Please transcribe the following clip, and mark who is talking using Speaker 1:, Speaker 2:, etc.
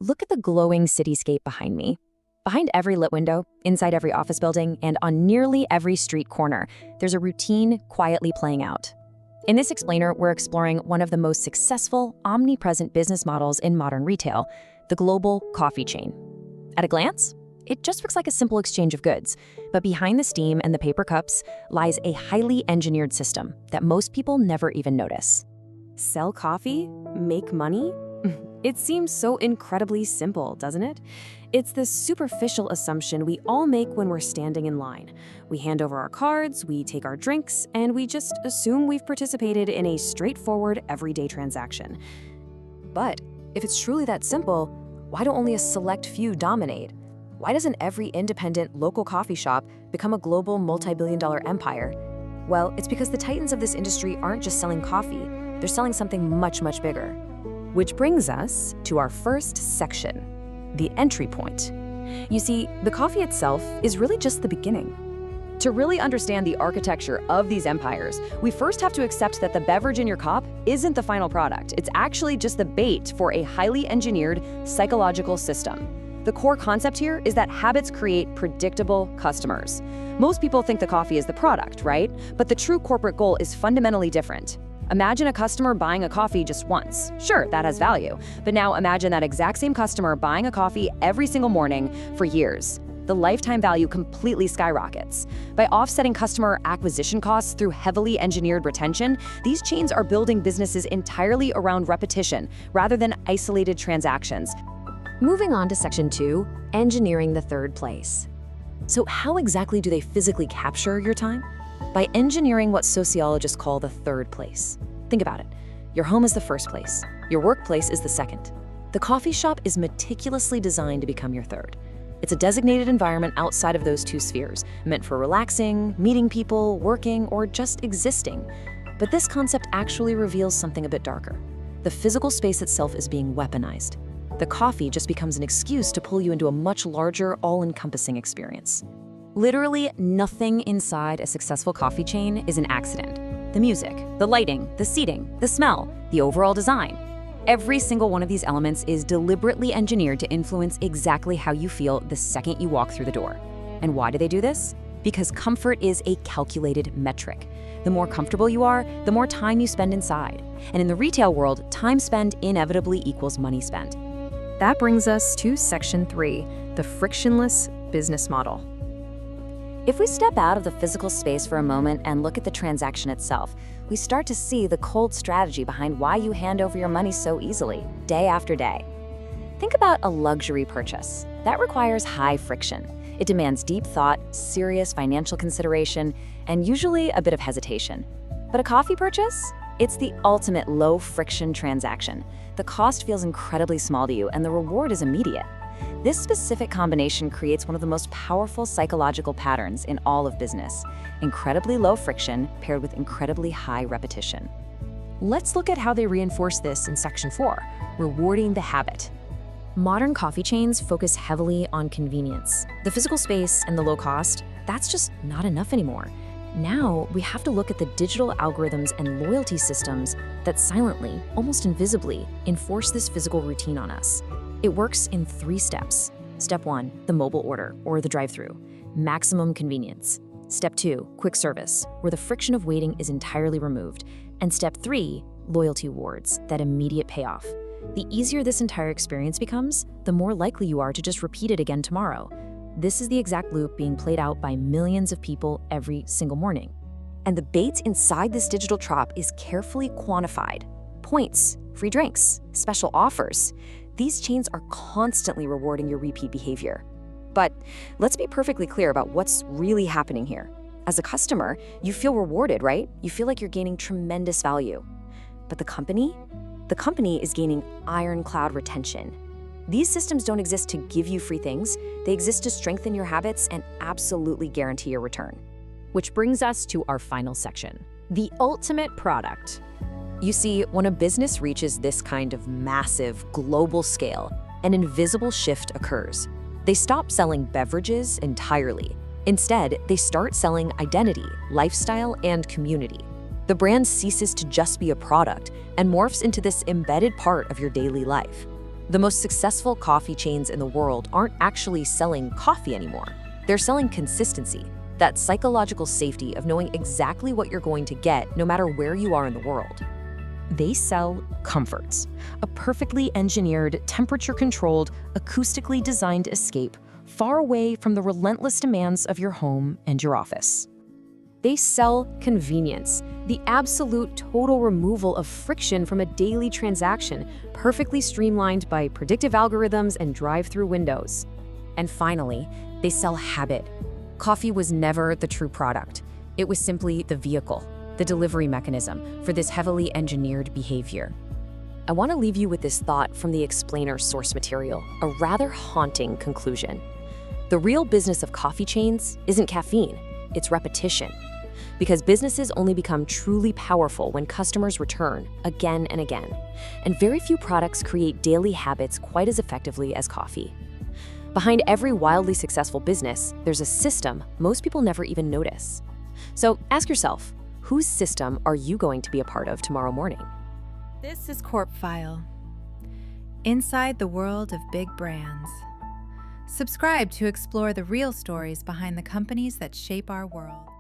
Speaker 1: Look at the glowing cityscape behind me. Behind every lit window, inside every office building, and on nearly every street corner, there's a routine quietly playing out. In this explainer, we're exploring one of the most successful, omnipresent business models in modern retail, the global coffee chain. At a glance, it just looks like a simple exchange of goods, but behind the steam and the paper cups lies a highly engineered system that most people never even notice.
Speaker 2: Sell coffee? Make money? It seems so incredibly simple, doesn't it? It's the superficial assumption we all make when we're standing in line. We hand over our cards, we take our drinks, and we just assume we've participated in a straightforward, everyday transaction. But if it's truly that simple, why do only a select few dominate? Why doesn't every independent local coffee shop become a global multi-billion-dollar empire? Well, it's because the titans of this industry aren't just selling coffee, they're selling something much, much bigger. Which brings us to our first section, the entry point. You see, the coffee itself is really just the beginning. To really understand the architecture of these empires, we first have to accept that the beverage in your cup isn't the final product. It's actually just the bait for a highly engineered psychological system. The core concept here is that habits create predictable customers. Most people think the coffee is the product, right? But the true corporate goal is fundamentally different. Imagine a customer buying a coffee just once. Sure, that has value. But now imagine that exact same customer buying a coffee every single morning for years. The lifetime value completely skyrockets. By offsetting customer acquisition costs through heavily engineered retention, these chains are building businesses entirely around repetition rather than isolated transactions.
Speaker 1: Moving on to section 2, engineering the third place. So how exactly do they physically capture your time? By engineering what sociologists call the third place. Think about it. Your home is the first place. Your workplace is the second. The coffee shop is meticulously designed to become your third. It's a designated environment outside of those two spheres, meant for relaxing, meeting people, working, or just existing. But this concept actually reveals something a bit darker. The physical space itself is being weaponized. The coffee just becomes an excuse to pull you into a much larger, all-encompassing experience. Literally nothing inside a successful coffee chain is an accident. The music, the lighting, the seating, the smell, the overall design. Every single one of these elements is deliberately engineered to influence exactly how you feel the second you walk through the door. And why do they do this? Because comfort is a calculated metric. The more comfortable you are, the more time you spend inside. And in the retail world, time spent inevitably equals money spent.
Speaker 2: That brings us to section 3, the frictionless business model.
Speaker 1: If we step out of the physical space for a moment and look at the transaction itself, we start to see the cold strategy behind why you hand over your money so easily, day after day. Think about a luxury purchase. That requires high friction. It demands deep thought, serious financial consideration, and usually a bit of hesitation. But a coffee purchase? It's the ultimate low-friction transaction. The cost feels incredibly small to you, and the reward is immediate. This specific combination creates one of the most powerful psychological patterns in all of business. Incredibly low friction paired with incredibly high repetition. Let's look at how they reinforce this in section 4, rewarding the habit. Modern coffee chains focus heavily on convenience. The physical space and the low cost, that's just not enough anymore. Now, we have to look at the digital algorithms and loyalty systems that silently, almost invisibly, enforce this physical routine on us. It works in 3 steps. Step 1, the mobile order, or the drive-through. Maximum convenience. Step 2, quick service, where the friction of waiting is entirely removed. And step 3, loyalty rewards, that immediate payoff. The easier this entire experience becomes, the more likely you are to just repeat it again tomorrow. This is the exact loop being played out by millions of people every single morning. And the bait inside this digital trap is carefully quantified. Points, free drinks, special offers. These chains are constantly rewarding your repeat behavior. But let's be perfectly clear about what's really happening here. As a customer, you feel rewarded, right? You feel like you're gaining tremendous value. But the company is gaining ironclad retention. These systems don't exist to give you free things. They exist to strengthen your habits and absolutely guarantee your return. Which brings us to our final section, the ultimate product. You see, when a business reaches this kind of massive global scale, an invisible shift occurs. They stop selling beverages entirely. Instead, they start selling identity, lifestyle, and community. The brand ceases to just be a product and morphs into this embedded part of your daily life.
Speaker 2: The most successful coffee chains in the world aren't actually selling coffee anymore. They're selling consistency, that psychological safety of knowing exactly what you're going to get no matter where you are in the world. They sell comforts, a perfectly engineered, temperature-controlled, acoustically designed escape far away from the relentless demands of your home and your office. They sell convenience, the absolute total removal of friction from a daily transaction, perfectly streamlined by predictive algorithms and drive-through windows. And finally, they sell habit. Coffee was never the true product. It was simply the vehicle, the delivery mechanism for this heavily engineered behavior. I want to leave you with this thought from the explainer's source material, a rather haunting conclusion. The real business of coffee chains isn't caffeine, it's repetition. Because businesses only become truly powerful when customers return again and again. And very few products create daily habits quite as effectively as coffee. Behind every wildly successful business, there's a system most people never even notice. So ask yourself, whose system are you going to be a part of tomorrow morning?
Speaker 3: This is CorpFile, inside the world of big brands. Subscribe to explore the real stories behind the companies that shape our world.